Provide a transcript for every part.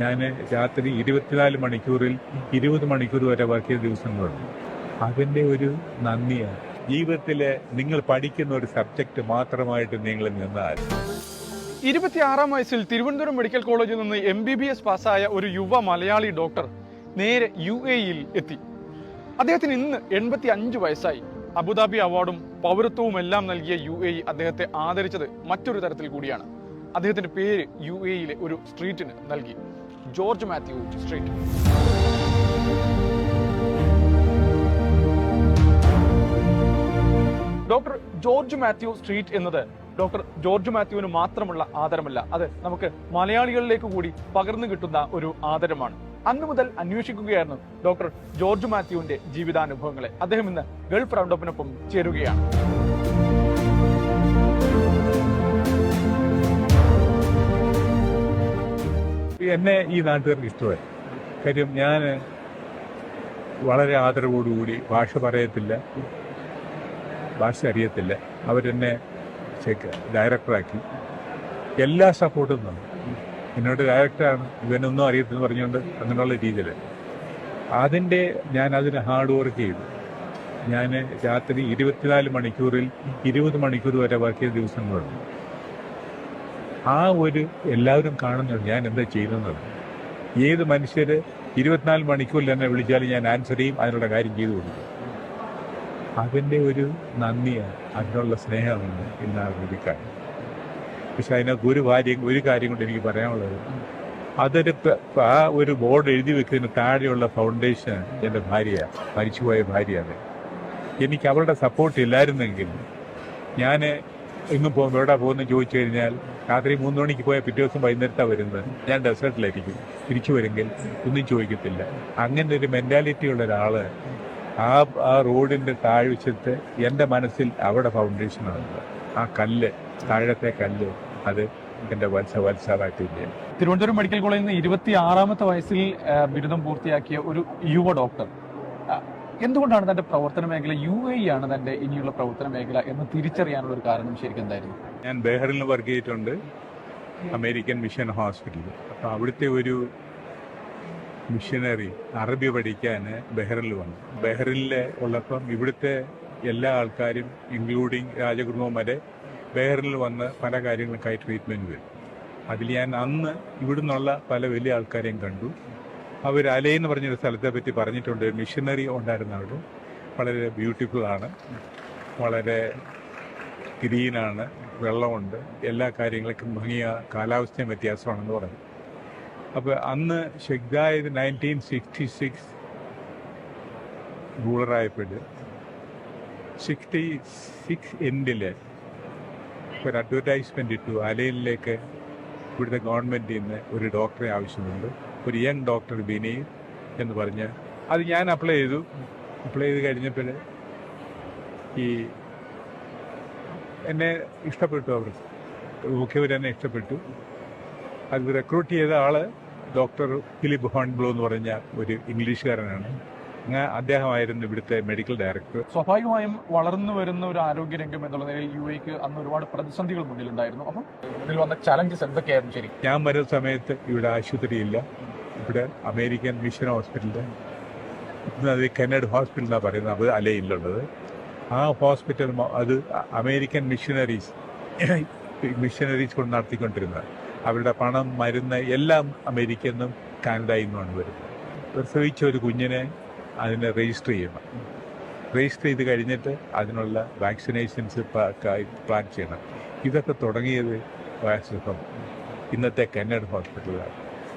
ഞാൻ രാത്രി 24 മണിക്കൂറിൽ 20 മണിക്കൂർ വരെ വർക്ക് ചെയ്ത ദിവസങ്ങളുണ്ട്. അതിൻ്റെ ഒരു നന്ദിയാണ്. ജീവിതത്തിൽ നിങ്ങൾ പഠിക്കുന്ന ഒരു സബ്ജക്റ്റ് മാത്രമായിട്ട് നിങ്ങൾ നിന്നാൽ 26-ാം വയസ്സിൽ തിരുവനന്തപുരം മെഡിക്കൽ കോളേജിൽ നിന്ന് MBBS പാസ്സായ ഒരു യുവ മലയാളി ഡോക്ടർ നേരെ UAE-യിൽ എത്തി. അദ്ദേഹത്തിന് ഇന്ന് 85 വയസ്സായി. അബുദാബി അവാർഡും പൗരത്വവും എല്ലാം നൽകിയ UAE അദ്ദേഹത്തെ ആദരിച്ചത് മറ്റൊരു തരത്തിൽ കൂടിയാണ്. അദ്ദേഹത്തിന്റെ പേര് UAE-യിലെ ഒരു സ്ട്രീറ്റിന് നൽകി, George Mathew street. Doctor George Mathew street എന്നത് ഡോക്ടർ ജോർജ് മാത്യുവിന് മാത്രമുള്ള ആദരമല്ല, അത് നമുക്ക് മലയാളികളിലേക്ക് കൂടി പകർന്നു കിട്ടുന്ന ഒരു ആദരമാണ്. അന്നു മുതൽ അന്വേഷിക്കുകയായിരുന്നു ഡോക്ടർ ജോർജ് മാത്യുവിന്റെ ജീവിതാനുഭവങ്ങളെ. അദ്ദേഹം ഇന്ന് ഗൾഫ് റൗണ്ടപ്പിനൊപ്പം ചേരുകയാണ്. എന്നെ ഈ നാട്ടുകാർക്ക് ഇഷ്ടമായി. കാര്യം ഞാൻ വളരെ ആദരവോടുകൂടി, ഭാഷ പറയത്തില്ല, ഭാഷ അറിയത്തില്ല, അവരെന്നെ ഡയറക്ടറാക്കി. എല്ലാ സപ്പോർട്ടും തന്നു. എന്നോട് ഡയറക്ടറാണ്, ഇവനൊന്നും അറിയത്തില്ലെന്ന് പറഞ്ഞുകൊണ്ട് അങ്ങനെയുള്ള രീതിയിൽ ഞാനതിന് ഹാർഡ് വർക്ക് ചെയ്തു. ഞാൻ രാത്രി 24 മണിക്കൂറിൽ 20 മണിക്കൂർ വരെ വർക്ക് ചെയ്ത ദിവസങ്ങളുണ്ട്. ആ ഒരു എല്ലാവരും കാണുന്നുണ്ട് ഞാൻ എന്താ ചെയ്യുന്നത്. ഏത് മനുഷ്യർ 24 മണിക്കൂറിൽ എന്നെ വിളിച്ചാലും ഞാൻ ആൻസർ ചെയ്യും, അതിനുള്ള കാര്യം ചെയ്തു കൊടുക്കും. അതിൻ്റെ ഒരു നന്ദിയാണ്, അതിനുള്ള സ്നേഹമാണ് ഇന്ന് ആഗ്രഹിക്കാൻ. പക്ഷെ അതിനകത്ത് ഒരു കാര്യം കൊണ്ട് എനിക്ക് പറയാനുള്ളത്, ആ ഒരു ബോർഡ് എഴുതി വെക്കുന്നതിന് താഴെയുള്ള ഫൗണ്ടേഷൻ എൻ്റെ ഭാര്യയാണ്, മരിച്ചുപോയ ഭാര്യയാണ്. എനിക്ക് അവളുടെ സപ്പോർട്ട് ഇല്ലായിരുന്നെങ്കിൽ ഞാൻ എങ്ങും പോകുമ്പോൾ എവിടെ പോകുന്നത് ചോദിച്ചു കഴിഞ്ഞാൽ രാത്രി 3 മണിക്ക് പോയാൽ പിറ്റേ ദിവസം വൈകുന്നേരത്താണ് വരുന്നത്. ഞാൻ ഡെസേർട്ടിലായിരിക്കും. തിരിച്ചു വരുമെങ്കിൽ ഒന്നും ചോദിക്കത്തില്ല. അങ്ങനെ ഒരു മെൻറ്റാലിറ്റി ഉള്ള ഒരാൾ ആ റോഡിൻ്റെ താഴ്വശത്ത് എൻ്റെ മനസ്സിൽ അവിടെ ഫൗണ്ടേഷനാണ്. ആ കല്ല്, താഴത്തെ കല്ല്, അത് എൻ്റെ വത്സവായിട്ടില്ല. തിരുവനന്തപുരം മെഡിക്കൽ കോളേജിൽ നിന്ന് 26-ാമത്തെ വയസ്സിൽ ബിരുദം പൂർത്തിയാക്കിയ ഒരു യുവ ഡോക്ടർ എന്തുകൊണ്ടാണ് തന്റെ പ്രവർത്തന മേഖല UAE ആണ് തന്റെ ഇനിയുള്ള പ്രവർത്തന മേഖല എന്ന് തിരിച്ചറിയാനുള്ള ഒരു കാരണം ശരിക്കും എന്തായിരുന്നു? ഞാൻ ബഹ്റിനിൽ വർക്ക് ചെയ്തിട്ടുണ്ട്, അമേരിക്കൻ മിഷൻ ഹോസ്പിറ്റലിൽ. അപ്പോൾ അവിടുത്തെ ഒരു മിഷനറി അറബി പഠിക്കാൻ ബഹ്റിനിൽ വന്നു. ബഹ്റിനിൽ ഉള്ളപ്പം ഇവിടുത്തെ എല്ലാ ആൾക്കാരും ഇൻക്ലൂഡിങ് രാജകുടുംബം വരെ ബഹ്റിനിൽ വന്ന് പല കാര്യങ്ങൾക്കായി ട്രീറ്റ്മെൻറ്റ് വരും. അതിൽ ഞാൻ അന്ന് ഇവിടുന്നുള്ള പല വലിയ ആൾക്കാരെയും കണ്ടു. അവർ അലയെന്ന് പറഞ്ഞൊരു സ്ഥലത്തെ പറ്റി പറഞ്ഞിട്ടുണ്ട്. മിഷനറി ഉണ്ടായിരുന്ന അവിടെ വളരെ ബ്യൂട്ടിഫുള്ളാണ്, വളരെ ഗ്രീനാണ്, വെള്ളമുണ്ട്, എല്ലാ കാര്യങ്ങൾക്കും ഭംഗിയ, കാലാവസ്ഥയും വ്യത്യാസമാണെന്ന് പറഞ്ഞു. അപ്പോൾ അന്ന് ഷെഖ്ദായത് 1966 റൂളറായപ്പോൾ 66 എൻഡിൽ ഒരു അഡ്വർടൈസ്മെൻ്റ് ഇട്ടു, അലയിലേക്ക് ഇവിടുത്തെ ഗവൺമെൻറ്റിൽ നിന്ന് ഒരു ഡോക്ടറെ ആവശ്യമുണ്ട്, ഒരു യങ് ഡോക്ടർ വിനീത് എന്ന് പറഞ്ഞ്. അത് ഞാൻ അപ്ലൈ ചെയ്ത് കഴിഞ്ഞപ്പോൾ എന്നെ ഇഷ്ടപ്പെട്ടു. അവർ മുഖ്യവരെന്നെ ഇഷ്ടപ്പെട്ടു. അത് റിക്രൂട്ട് ചെയ്ത ആള് ഡോക്ടർ ഫിലിപ്പ് ഹോൺബ്ലോ എന്ന് പറഞ്ഞ ഒരു ഇംഗ്ലീഷുകാരനാണ്. അദ്ദേഹമായിരുന്നു ഇവിടുത്തെ മെഡിക്കൽ ഡയറക്ടർ. സ്വാഭാവികമായും വളർന്നു വരുന്ന ഒരു ആരോഗ്യരംഗം എന്നുള്ള നിലയിൽ UAE-ക്ക് അന്ന് ഒരുപാട് പ്രതിസന്ധികൾ മുന്നിലുണ്ടായിരുന്നു. അപ്പം ഇതിൽ വന്ന ചലഞ്ചസ് എന്തൊക്കെയായിരുന്നു? ശരി, ഞാൻ വരുന്ന സമയത്ത് ഇവിടെ ആശുപത്രിയില്ല. ഇവിടെ അമേരിക്കൻ മിഷൻ ഹോസ്പിറ്റലിൽ, അത് കെന്നഡ് ഹോസ്പിറ്റൽ എന്നാണ് പറയുന്നത്, അത് അലയിലുള്ളത്. ആ ഹോസ്പിറ്റൽ അത് അമേരിക്കൻ മിഷനറീസ് കൊണ്ട് നടത്തിക്കൊണ്ടിരുന്നത്. അവരുടെ പണം, മരുന്ന് എല്ലാം അമേരിക്കയിൽ നിന്നും കാനഡയിൽ നിന്നുമാണ് വരുന്നത്. പ്രസവിച്ച ഒരു കുഞ്ഞിനെ അതിനെ രജിസ്റ്റർ ചെയ്യണം. രജിസ്റ്റർ ചെയ്ത് കഴിഞ്ഞിട്ട് അതിനുള്ള വാക്സിനേഷൻസ് പ്ലാൻ ചെയ്യണം. ഇതൊക്കെ തുടങ്ങിയത് ഇന്നത്തെ കെന്നഡ് ഹോസ്പിറ്റലാണ്.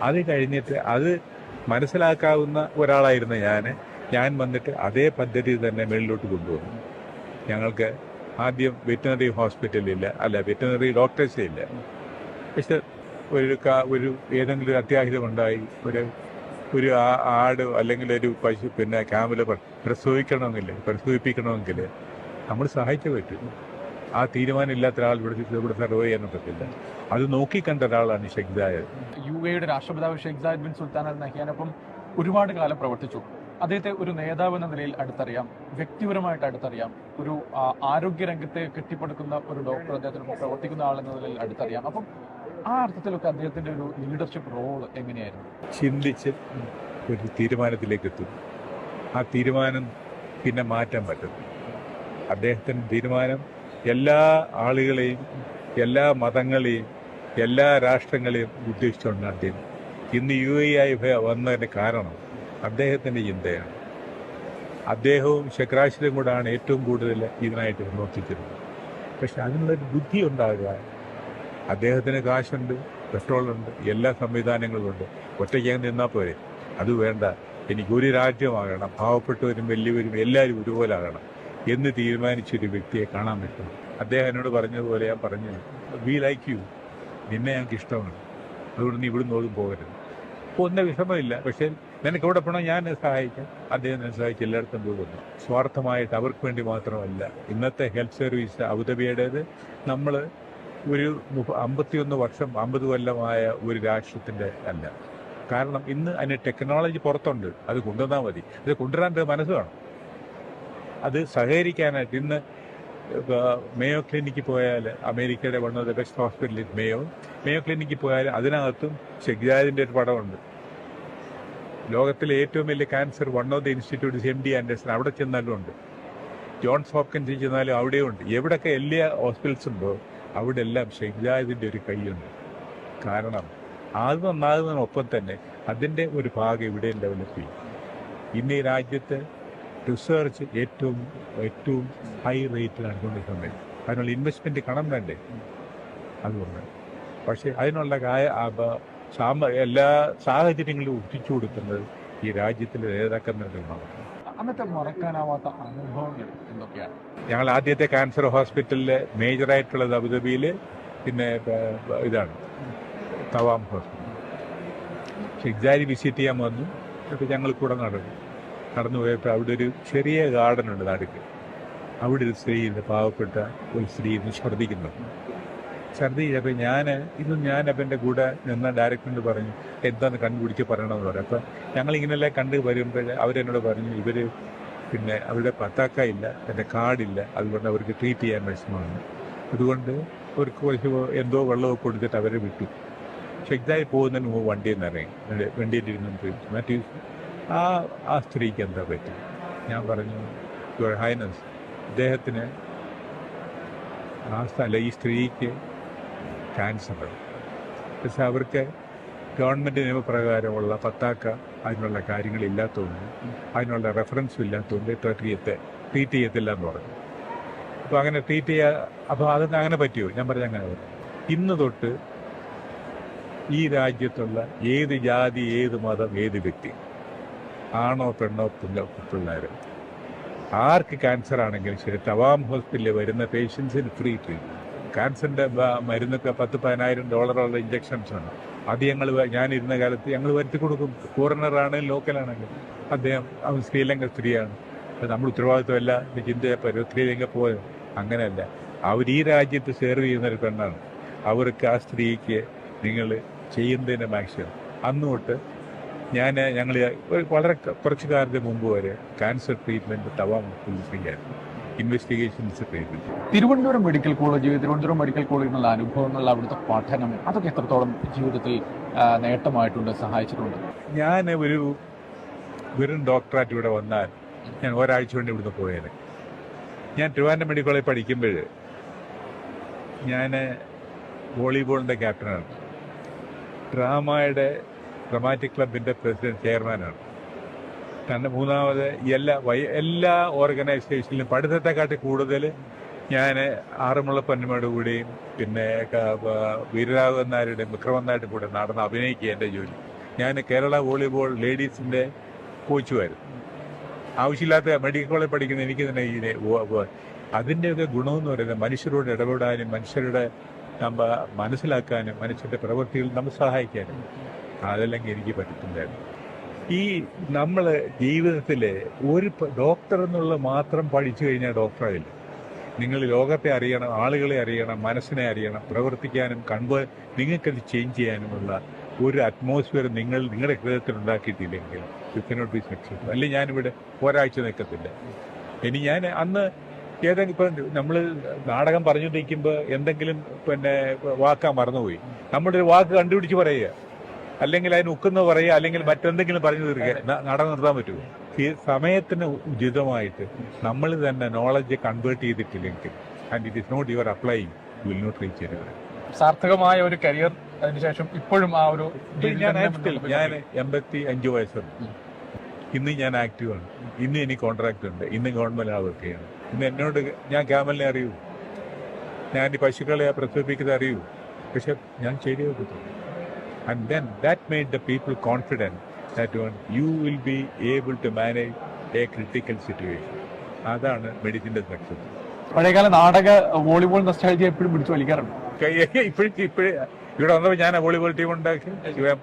അത് കഴിഞ്ഞിട്ട് അത് മനസ്സിലാക്കാവുന്ന ഒരാളായിരുന്നു ഞാൻ വന്നിട്ട് അതേ പദ്ധതി തന്നെ മേളിലോട്ട് കൊണ്ടുവന്നു. ഞങ്ങൾക്ക് ആദ്യം വെറ്റിനറി ഹോസ്പിറ്റലില്ല, വെറ്റിനറി ഡോക്ടേഴ്സേ ഇല്ല. പക്ഷെ ഒരു ഏതെങ്കിലും അത്യാഹിതം ഉണ്ടായി, ഒരു ആട് അല്ലെങ്കിൽ ഒരു പശു, ക്യാമൽ പ്രസവിപ്പിക്കണമെങ്കിൽ നമ്മൾ സഹായിച്ചേ പറ്റും. ആ തീരുമാനം ഇല്ലാത്ത ഒരാൾ ഇവിടെ സർവേ ചെയ്യാൻ പറ്റില്ല. അത് നോക്കിക്കണ്ട ഒരാളാണ് ഷെയ്ഖ് സായദ്. UAE-യുടെ രാഷ്ട്രപിതാവ് Sheikh Zayed bin Sultan Al നഹ്യാനൊപ്പം ഒരുപാട് കാലം പ്രവർത്തിച്ചു. അദ്ദേഹത്തെ ഒരു നേതാവ് എന്ന നിലയിൽ അടുത്തറിയാം, വ്യക്തിപരമായിട്ട് അടുത്തറിയാം. ഒരു ആരോഗ്യരംഗത്തെ കെട്ടിപ്പടുക്കുന്ന ഒരു ഡോക്ടർ, അദ്ദേഹത്തിന് പ്രവർത്തിക്കുന്ന ആളെന്ന നിലയിൽ അടുത്തറിയാം. അപ്പം ആ അർത്ഥത്തിലൊക്കെ അദ്ദേഹത്തിന്റെ ഒരു ലീഡർഷിപ്പ് റോൾ എങ്ങനെയായിരുന്നു? ചിന്തിച്ച് ഒരു തീരുമാനത്തിലേക്ക് എത്തും. ആ തീരുമാനം പിന്നെ മാറ്റാൻ പറ്റും. അദ്ദേഹത്തിൻ്റെ തീരുമാനം എല്ലാ ആളുകളെയും, എല്ലാ മതങ്ങളെയും, എല്ലാ രാഷ്ട്രങ്ങളെയും ഉദ്ദേശിച്ചുകൊണ്ടാണ് അദ്ദേഹം ഇന്ന് UAE ആയി വന്നതിൻ്റെ കാരണം അദ്ദേഹത്തിൻ്റെ ചിന്തയാണ്. അദ്ദേഹവും ഷെഖ്രാഷിലും കൂടാണ് ഏറ്റവും കൂടുതൽ ഇതിനായിട്ട് പ്രവർത്തിച്ചിരുന്നത്. പക്ഷെ അതിനുള്ളൊരു ബുദ്ധി ഉണ്ടാകുക. അദ്ദേഹത്തിന് കാശുണ്ട്, പെട്രോളുണ്ട്, എല്ലാ സംവിധാനങ്ങളുമുണ്ട്. ഒറ്റയ്ക്ക് നിന്നാൽ പോരെ. അത് വേണ്ട, എനിക്കൊരു രാജ്യമാകണം, പാവപ്പെട്ടവരും വലിയവരും എല്ലാവരും ഒരുപോലെ ആകണം എന്ന് തീരുമാനിച്ചൊരു വ്യക്തിയെ കാണാൻ പറ്റും. അദ്ദേഹം എന്നോട് പറഞ്ഞതുപോലെ ഞാൻ പറഞ്ഞു, വി ലൈക്ക് യു, നിന്നെ ഞങ്ങൾക്ക് ഇഷ്ടമാണ്, അതുകൊണ്ട് നീ ഇവിടുന്ന് ഓടും പോകരുത്. അപ്പോൾ ഒന്നും വിഷമമില്ല, പക്ഷേ നിനക്ക് ഇവിടെ പോകണം, ഞാൻ സഹായിക്കാം. അദ്ദേഹം എന്നെ സഹായിച്ച് എല്ലായിടത്തും പോകുന്നു. സ്വാർത്ഥമായിട്ട് അവർക്ക് വേണ്ടി മാത്രമല്ല. ഇന്നത്തെ ഹെൽത്ത് സർവീസ് അബുദാബിയുടേത് നമ്മൾ ഒരു 51 വർഷം 50 കൊല്ലമായ ഒരു രാഷ്ട്രത്തിൻ്റെ അല്ല. കാരണം ഇന്ന് അതിന് ടെക്നോളജി പുറത്തുണ്ട്, അത് കൊണ്ടുവന്നാൽ മതി. അത് കൊണ്ടുവരാൻ മനസ്സ് വേണം, അത് സഹകരിക്കാനായിട്ട്. ഇന്ന് മേയോ ക്ലിനിക്കിൽ പോയാൽ, അമേരിക്കയുടെ one of the best hospital Mayo ക്ലിനിക്കിൽ പോയാൽ അതിനകത്തും ഷെഖ്ജാദിൻ്റെ ഒരു പടമുണ്ട്. ലോകത്തിലെ ഏറ്റവും വലിയ cancer one of the institute MD Anderson, അവിടെ ചെന്നാലും ഉണ്ട്. ജോൺസ് ഹോപ്കിൻസിൽ ചെന്നാലും അവിടെയുണ്ട്. എവിടെയൊക്കെ എല്ലാ ഹോസ്പിറ്റൽസ് ഉണ്ടോ അവിടെ എല്ലാം ഷെഖ്ജാദിൻ്റെ ഒരു കൈയുണ്ട്. കാരണം അത് നന്നാകുന്നതിനൊപ്പം തന്നെ അതിൻ്റെ ഒരു ഭാഗം ഇവിടെ ഡെവലപ്പ് ചെയ്യും. ഇന്ന് ഈ രാജ്യത്ത് റിസർച്ച് ഏറ്റവും ഹൈ റേറ്റിലാണ് കൊണ്ടിരിക്കുന്നത്. അതിനുള്ള ഇൻവെസ്റ്റ്മെൻറ്റ് കണം വേണ്ടേ? അതുകൊണ്ട് പക്ഷേ അതിനുള്ള എല്ലാ സാഹചര്യങ്ങളും ഒപ്പിച്ചു കൊടുക്കുന്നത് ഈ രാജ്യത്തിലെ നേതാക്കന്മാരാണ്. അന്നത്തെ മറക്കാനാവാത്ത അനുഭവങ്ങൾ എന്തൊക്കെയാണ്? ഞങ്ങൾ ആദ്യത്തെ ക്യാൻസർ ഹോസ്പിറ്റലിൽ മേജറായിട്ടുള്ളത് അബുദാബിയിൽ, പിന്നെ ഇതാണ് തവാം ഹോസ്പിറ്റൽ. ഷെഖ്ജാദി വിസിറ്റ് ചെയ്യാൻ വന്നു. അപ്പോൾ ഞങ്ങൾ കൂടെ നടന്നു പോയപ്പോൾ അവിടെ ഒരു ചെറിയ ഗാർഡൻ ഉണ്ട് നടുക്ക്. അവിടെ ഒരു സ്ത്രീ, പാവപ്പെട്ട ഒരു സ്ത്രീ ഛർദ്ദിക്കുന്നുണ്ട്. ഛർദ്ദിച്ചപ്പോൾ ഞാനപ്പോൾ എൻ്റെ കൂടെ നിന്ന ഡയറക്ടറിനോട് പറഞ്ഞു, എന്താന്ന് കണ്ടുപിടിച്ച് പറയണമെന്ന് പറഞ്ഞു. അപ്പം ഞങ്ങളിങ്ങനെല്ലാം കണ്ട് വരുമ്പോൾ അവരെന്നോട് പറഞ്ഞു, ഇവർ പിന്നെ അവരുടെ പത്താക്ക ഇല്ല, എൻ്റെ കാർഡില്ല, അതുകൊണ്ട് അവർക്ക് ട്രീറ്റ് ചെയ്യാൻ വിഷമമാണ്. അതുകൊണ്ട് അവർക്ക് കുറച്ച് എന്തോ വെള്ളമൊക്കെ കൊടുത്തിട്ട് അവരെ വിട്ടു. ഷെഖ്ജാദി പോകുന്നതിന് മുമ്പ് വണ്ടിയിൽ നിന്ന് ഇറങ്ങി, വണ്ടിയിലിരുന്നു. മറ്റു ആ സ്ത്രീക്ക് എന്താ പറ്റും? ഞാൻ പറഞ്ഞു, യുവർ ഹൈനസ്, അദ്ദേഹത്തിന് ഈ സ്ത്രീക്ക് ക്യാൻസറാണ്. പക്ഷെ അവർക്ക് ഗവൺമെൻറ് നിയമപ്രകാരമുള്ള പത്താക്ക അതിനുള്ള കാര്യങ്ങളില്ലാത്തതുകൊണ്ട്, അതിനുള്ള റെഫറൻസും ഇല്ലാത്തതുകൊണ്ട് ട്രീറ്റ് ചെയ്യത്തില്ല എന്ന് പറഞ്ഞു. അപ്പോൾ അങ്ങനെ ട്രീറ്റ് ചെയ്യുക, അപ്പോൾ അതൊക്കെ അങ്ങനെ പറ്റുമോ? ഞാൻ പറഞ്ഞു, അങ്ങനെ പറഞ്ഞു. ഇന്ന് തൊട്ട് ഈ രാജ്യത്തുള്ള ഏത് ജാതി, ഏത് മതം, ഏത് വ്യക്തി, ആണോ പെണ്ണോ പിള്ളേർ, ആർക്ക് ക്യാൻസർ ആണെങ്കിലും ശരി, തവാം ഹോസ്പിറ്റലിൽ വരുന്ന പേഷ്യൻസിന് ഫ്രീ ട്രീറ്റ്മെൻറ്റ്. ക്യാൻസറിൻ്റെ മരുന്നൊക്കെ $10,000-15,000 ഇഞ്ചക്ഷൻസ് ആണ്. അത് ഞാനിരുന്ന കാലത്ത് ഞങ്ങൾ വരുത്തി കൊടുക്കും. ഫോറിനറാണെങ്കിലും ലോക്കലാണെങ്കിലും. അവൻ ശ്രീലങ്ക സ്ത്രീയാണ്, നമ്മൾ ഉത്തരവാദിത്വമല്ല ചിന്തയപ്പോൾ ശ്രീലങ്ക പോയത്. അങ്ങനെയല്ല, അവർ ഈ രാജ്യത്ത് സെർവ് ചെയ്യുന്നൊരു പെണ്ണാണ്. അവർക്ക് ആ സ്ത്രീക്ക് നിങ്ങൾ ചെയ്യുന്നതിൻ്റെ മാക്സിമം. അന്ന് തൊട്ട് ഞങ്ങൾ വളരെ കുറച്ച് കാലത്തിന് മുമ്പ് വരെ ക്യാൻസർ ട്രീറ്റ്മെൻറ്റ് തവാം ഫ്രീയായിരുന്നു. Investigations treatment. തിരുവനന്തപുരം മെഡിക്കൽ കോളേജിൽ നിന്നുള്ള അനുഭവങ്ങൾ, അവിടുത്തെ പഠനം, അതൊക്കെ എത്രത്തോളം ജീവിതത്തിൽ നേട്ടമായിട്ടുണ്ട്, സഹായിച്ചിട്ടുണ്ട്? ഞാൻ വെറും ഡോക്ടറായിട്ട് ഇവിടെ വന്നാൽ ഞാൻ ഒരാഴ്ച കൊണ്ട് ഇവിടുന്ന് പോയേനെ. ഞാൻ ട്രിവാൻഡ്രം മെഡിക്കൽ കോളേജിൽ പഠിക്കുമ്പോൾ ഞാൻ വോളിബോളിൻ്റെ ക്യാപ്റ്റനാണ്. ഡ്രാമാറ്റിക് ക്ലബിൻ്റെ പ്രസിഡന്റ്, ചെയർമാനാണ്. മൂന്നാമത് എല്ലാ ഓർഗനൈസേഷനിലും പഠിത്തത്തെക്കാട്ടി കൂടുതൽ ഞാൻ ആറന്മുള പൊന്നമ്മയുടെ കൂടെയും പിന്നെ വീരരാഘവൻ നായരുടെയും വിക്രമൻ നായരുടെ കൂടെ നടന്ന് അഭിനയിക്കുക എൻ്റെ ജോലി. ഞാൻ കേരള വോളിബോൾ ലേഡീസിൻ്റെ കോച്ചുമായിരുന്നു. ആവശ്യമില്ലാത്ത മെഡിക്കൽ കോളേജ് പഠിക്കുന്ന എനിക്ക് തന്നെ അതിൻ്റെയൊക്കെ ഗുണമെന്ന് പറയുന്നത് മനുഷ്യരോട് ഇടപെടാനും, മനുഷ്യരുടെ മനസ്സിലാക്കാനും, മനുഷ്യരുടെ പ്രവൃത്തികൾ നമ്മൾ സഹായിക്കാനും. അതല്ലെങ്കിൽ എനിക്ക് പറ്റത്തില്ലായിരുന്നു. ഈ നമ്മൾ ജീവിതത്തിൽ ഒരു ഡോക്ടർ എന്നുള്ള മാത്രം പഠിച്ചു കഴിഞ്ഞാൽ ഡോക്ടറായില്ല. നിങ്ങൾ ലോകത്തെ അറിയണം, ആളുകളെ അറിയണം, മനസ്സിനെ അറിയണം, പ്രവർത്തിക്കാനും നിങ്ങൾക്കത് ചേഞ്ച് ചെയ്യാനുമുള്ള ഒരു അറ്റ്മോസ്ഫിയർ നിങ്ങളുടെ ഹൃദയത്തിൽ ഉണ്ടാക്കിയിട്ടില്ലെങ്കിൽ യു കനോട്ട് ബി സക്സസ്ഫുൾ. അല്ലെങ്കിൽ ഞാനിവിടെ ഒരാഴ്ച നിൽക്കത്തില്ല. ഞാൻ അന്ന് ഏതെങ്കിലും ഇപ്പം നമ്മൾ നാടകം പറഞ്ഞുകൊണ്ടിരിക്കുമ്പോൾ എന്തെങ്കിലും പിന്നെ വാക്കാ മറന്നുപോയി, നമ്മുടെ ഒരു വാക്ക് കണ്ടുപിടിച്ച് പറയുക, അല്ലെങ്കിൽ അതിന് ഉക്കുന്ന പറയുക, അല്ലെങ്കിൽ മറ്റെന്തെങ്കിലും പറഞ്ഞു തീർക്കുക, നാടകം നിർത്താൻ പറ്റുമോ? ഈ സമയത്തിന് ഉചിതമായിട്ട് നമ്മൾ തന്നെ നോളജ് കൺവേർട്ട് ചെയ്തിട്ടില്ലെങ്കിൽ, and it is not your applying, you will not reach anywhere. സാർത്ഥകമായ ഒരു കരിയർ അതിനുശേഷം ഇപ്പോഴും ആ ഒരു ഞാൻ 85 വയസ്സുണ്ട്. ഇന്ന് ഞാൻ ആക്റ്റീവാണ്. ഇന്ന് എനിക്ക് കോൺട്രാക്ട് ഉണ്ട്. ഇന്ന് ഗവൺമെന്റ് വർക്ക് ചെയ്യണം. ഇന്ന് എന്നോട് ഞാൻ ക്യാമലിനെ അറിയൂ, ഞാൻ ഈ പശുക്കളെ പ്രസവിപ്പിക്കുന്നത് അറിയൂ, പക്ഷെ ഞാൻ ശരിയോ പറ്റും. And then that made the people confident that you will be able to manage a critical situation. അതാണ് മെഡിസിന്റെ സക്സസ്. പഴയകാല നാടക വോളിബോൾ നൊസ്റ്റാൾജിയ എപ്പോഴും പിടിച്ചു വലിക്കാറുണ്ട്. ഇപ്പോഴും ഇവിടെ വന്നപ്പോൾ ഞാൻ വോളിബോൾ ടീം ഉണ്ടാക്കി.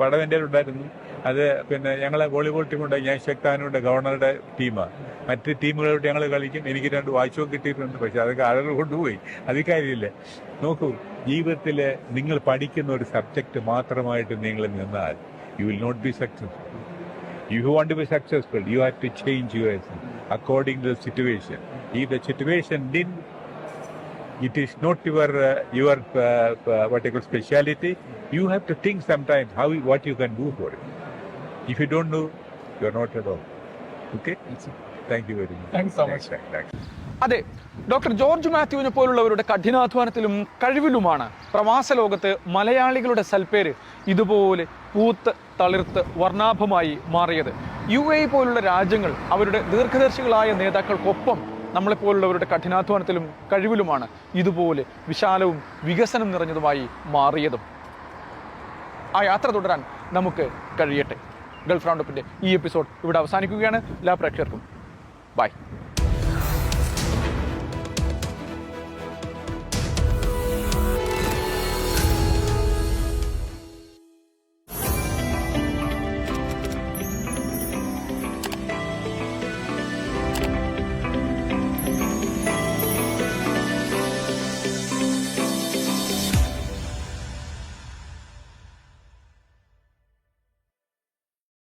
പടം എൻ്റെ ഉണ്ടായിരുന്നു. അത് പിന്നെ ഞങ്ങളെ വോളിബോൾ ടീം ഉണ്ടാക്കി. ഞാൻ ശക്താനുണ്ട്, ഗവർണറുടെ ടീമാണ്. മറ്റ് ടീമുകളോട്ട് ഞങ്ങൾ കളിക്കും. എനിക്ക് 2 വാച്ചും കിട്ടിയിട്ടുണ്ട്. പക്ഷെ അതൊക്കെ ആളുകൾ കൊണ്ടുപോയി. അത് കാര്യമില്ല. നോക്കൂ, ജീവിതത്തിൽ നിങ്ങൾ പഠിക്കുന്ന ഒരു സബ്ജക്റ്റ് മാത്രമായിട്ട് നിങ്ങൾ നിന്നാൽ you will not be successful. If you want to be successful, you have to change yourself according to the situation. If the situation it is not your what you call speciality, you have to think sometimes what you can do for it. If you don't know, you are not at all. Okay? Thank you very much. Thanks so much. Thanks. അതെ, doctor George മാത്യുവിനെ പോലുള്ളവരുടെ കഠിനാധ്വാനത്തിലും കഴിവിലുമാണ് പ്രവാസ ലോകത്ത് മലയാളികളുടെ സൽപ്പേര് ഇതുപോലെ പൂത്ത് തളിർത്ത് വർണ്ണാഭമായി മാറിയത്. UAE പോലുള്ള രാജ്യങ്ങൾ അവരുടെ ദീർഘദർശികളായ നേതാക്കൾക്കൊപ്പം നമ്മളെപ്പോലുള്ളവരുടെ കഠിനാധ്വാനത്തിലും കഴിവിലുമാണ് ഇതുപോലെ വിശാലവും വികസനം നിറഞ്ഞതുമായി മാറിയതും. ആ യാത്ര തുടരാൻ നമുക്ക് കഴിയട്ടെ. ഗൾഫ് റൗണ്ടപ്പിന്റെ ഈ എപ്പിസോഡ് ഇവിടെ അവസാനിക്കുകയാണ്. എല്ലാ പ്രേക്ഷകർക്കും ബൈ.